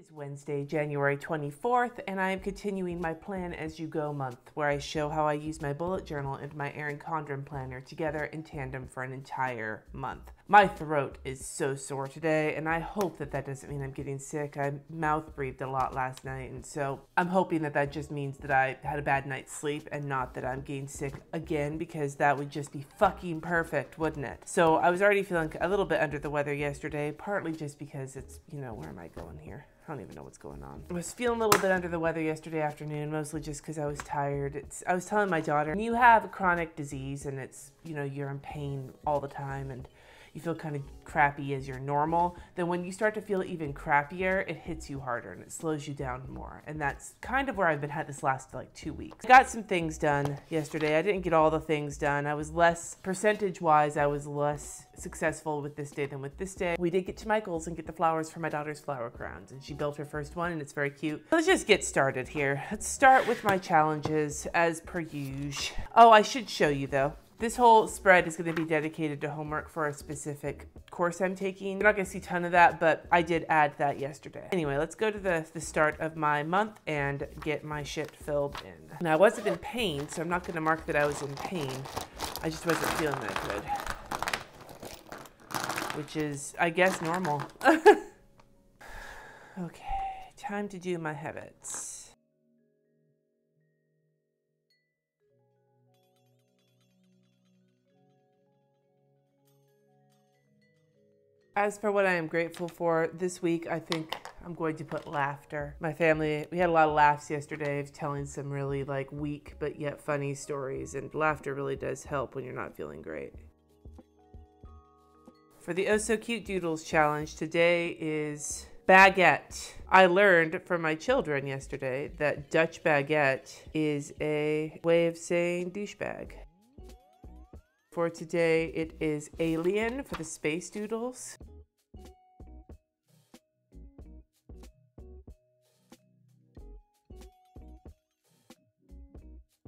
is Wednesday, January 24th, and I am continuing my Plan As You Go month, where I show how I use my bullet journal and my Erin Condren planner together in tandem for an entire month. My throat is so sore today, and I hope that that doesn't mean I'm getting sick. I mouth breathed a lot last night, and so I'm hoping that that just means that I had a bad night's sleep and not that I'm getting sick again, because that would just be fucking perfect, wouldn't it? So I was already feeling a little bit under the weather yesterday, partly just because it's, where am I going here? I don't even know what's going on. I was feeling a little bit under the weather yesterday afternoon, mostly just because I was tired. I was telling my daughter, when you have a chronic disease and it's, you're in pain all the time and you feel kind of crappy as you're normal, then when you start to feel even crappier, it hits you harder and it slows you down more. And that's kind of where I've been at this last like 2 weeks. I got some things done yesterday. I didn't get all the things done. I was less, percentage-wise, I was less successful with this day than with this day. We did get to Michael's and get the flowers for my daughter's flower crowns, and she built her first one and it's very cute. Let's just get started here. Let's start with my challenges as per usual. Oh, I should show you though. This whole spread is going to be dedicated to homework for a specific course I'm taking. You're not going to see a ton of that, but I did add that yesterday. Anyway, let's go to the start of my month and get my shit filled in. Now, I wasn't in pain, so I'm not going to mark that I was in pain. I just wasn't feeling that good, which is, I guess, normal. Okay, time to do my habits. As for what I am grateful for this week, I think I'm going to put laughter. My family, we had a lot of laughs yesterday of telling some really like weak but yet funny stories, and laughter really does help when you're not feeling great. For the Oh So Cute Doodles challenge, today is baguette. I learned from my children yesterday that Dutch baguette is a way of saying douchebag. For today, it is alien for the space doodles.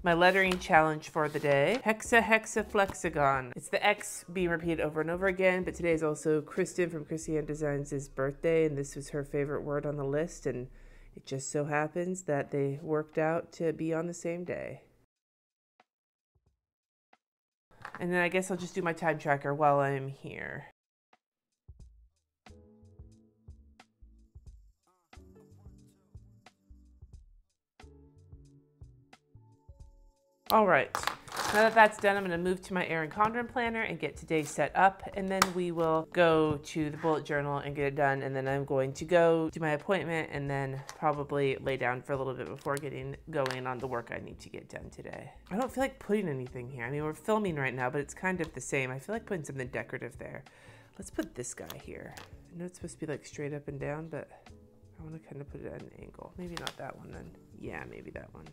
My lettering challenge for the day, hexaflexagon. It's the X being repeated over and over again, but today is also Kristen from Chrissy Ann Designs' birthday, and this was her favorite word on the list, and it just so happens that they worked out to be on the same day. And then I guess I'll just do my time tracker while I'm here. All right, now that that's done, I'm gonna move to my Erin Condren planner and get today set up, and then we will go to the bullet journal and get it done, and then I'm going to go do my appointment and then probably lay down for a little bit before getting going on the work I need to get done today. I don't feel like putting anything here. I mean, we're filming right now, but it's kind of the same. I feel like putting something decorative there. Let's put this guy here. I know it's supposed to be like straight up and down, but I want to kind of put it at an angle. Maybe not that one then. Yeah, maybe that one.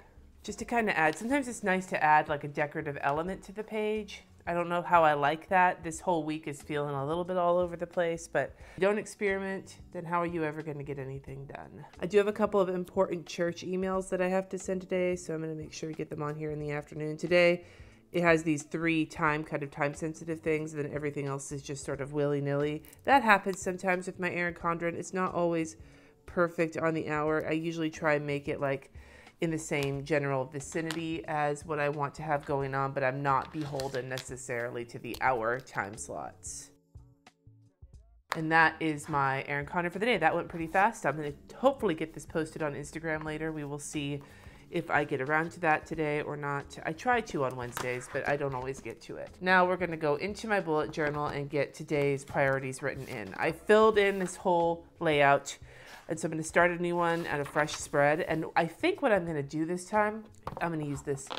Just to kind of add, sometimes it's nice to add like a decorative element to the page. I don't know how I like that. This whole week is feeling a little bit all over the place, but if you don't experiment, then how are you ever going to get anything done? I do have a couple of important church emails that I have to send today, so I'm going to make sure to get them on here in the afternoon. Today, it has these 3 time sensitive things, and then everything else is just sort of willy-nilly. That happens sometimes with my Erin Condren. It's not always perfect on the hour. I usually try and make it like in the same general vicinity as what I want to have going on, but I'm not beholden necessarily to the hour time slots. And that is my Erin Condren for the day. That went pretty fast. I'm gonna hopefully get this posted on Instagram later. We will see if I get around to that today or not. I try to on Wednesdays, but I don't always get to it. Now we're gonna go into my bullet journal and get today's priorities written in. I filled in this whole layout, and so I'm going to start a new one at a fresh spread. And I think what I'm going to do this time, I'm going to use this,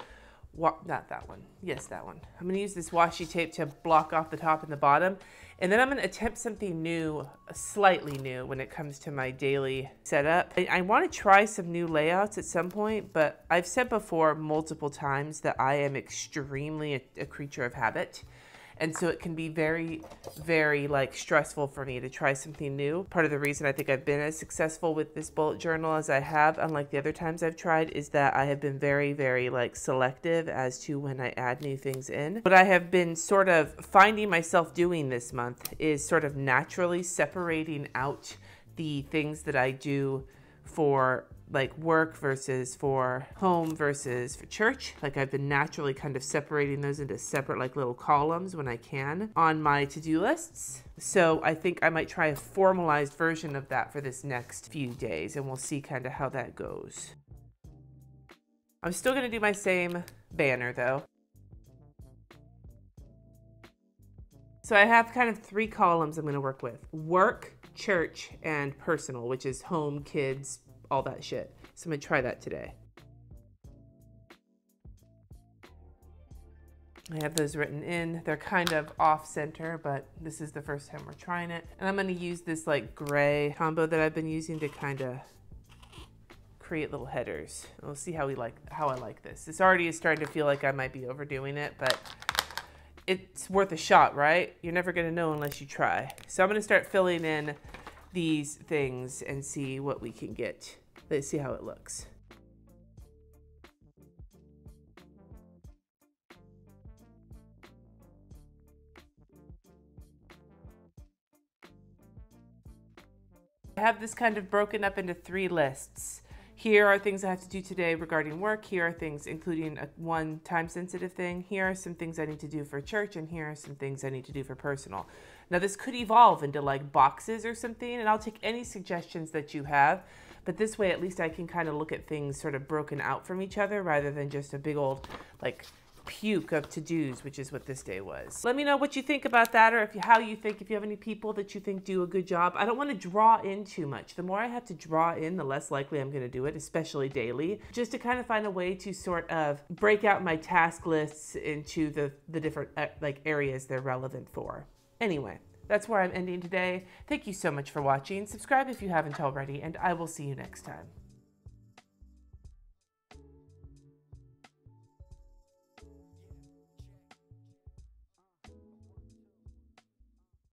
not that one. Yes, that one. I'm going to use this washi tape to block off the top and the bottom. And then I'm going to attempt something new, slightly new when it comes to my daily setup. I want to try some new layouts at some point, but I've said before multiple times that I am extremely a creature of habit. And so it can be very, very like stressful for me to try something new. Part of the reason I think I've been as successful with this bullet journal as I have, unlike the other times I've tried, is that I have been very, very like selective as to when I add new things in. What I have been sort of finding myself doing this month is sort of naturally separating out the things that I do for like work versus for home versus for church. Like I've been naturally kind of separating those into separate like little columns when I can on my to-do lists. So I think I might try a formalized version of that for this next few days, and we'll see kind of how that goes. I'm still going to do my same banner though. So I have kind of 3 columns I'm going to work with: work, church, and personal, which is home, kids, all that shit. So I'm going to try that today. I have those written in. They're kind of off center, but this is the first time we're trying it. And I'm going to use this like gray combo that I've been using to kind of create little headers. We'll see how I like this. This already is starting to feel like I might be overdoing it, but it's worth a shot, right? You're never going to know unless you try. So I'm going to start filling in these things and see what we can get. Let's see how it looks. I have this kind of broken up into 3 lists. Here are things I have to do today regarding work. Here are things including one time-sensitive thing. Here are some things I need to do for church, and here are some things I need to do for personal. Now this could evolve into like boxes or something, and I'll take any suggestions that you have. But this way, at least I can kind of look at things sort of broken out from each other rather than just a big old like puke of to-dos, which is what this day was. Let me know what you think about that, or if you have any people that you think do a good job. I don't want to draw in too much. The more I have to draw in, the less likely I'm going to do it, especially daily, just to kind of find a way to sort of break out my task lists into the different like areas they're relevant for. Anyway, that's where I'm ending today. Thank you so much for watching. Subscribe if you haven't already, and I will see you next time.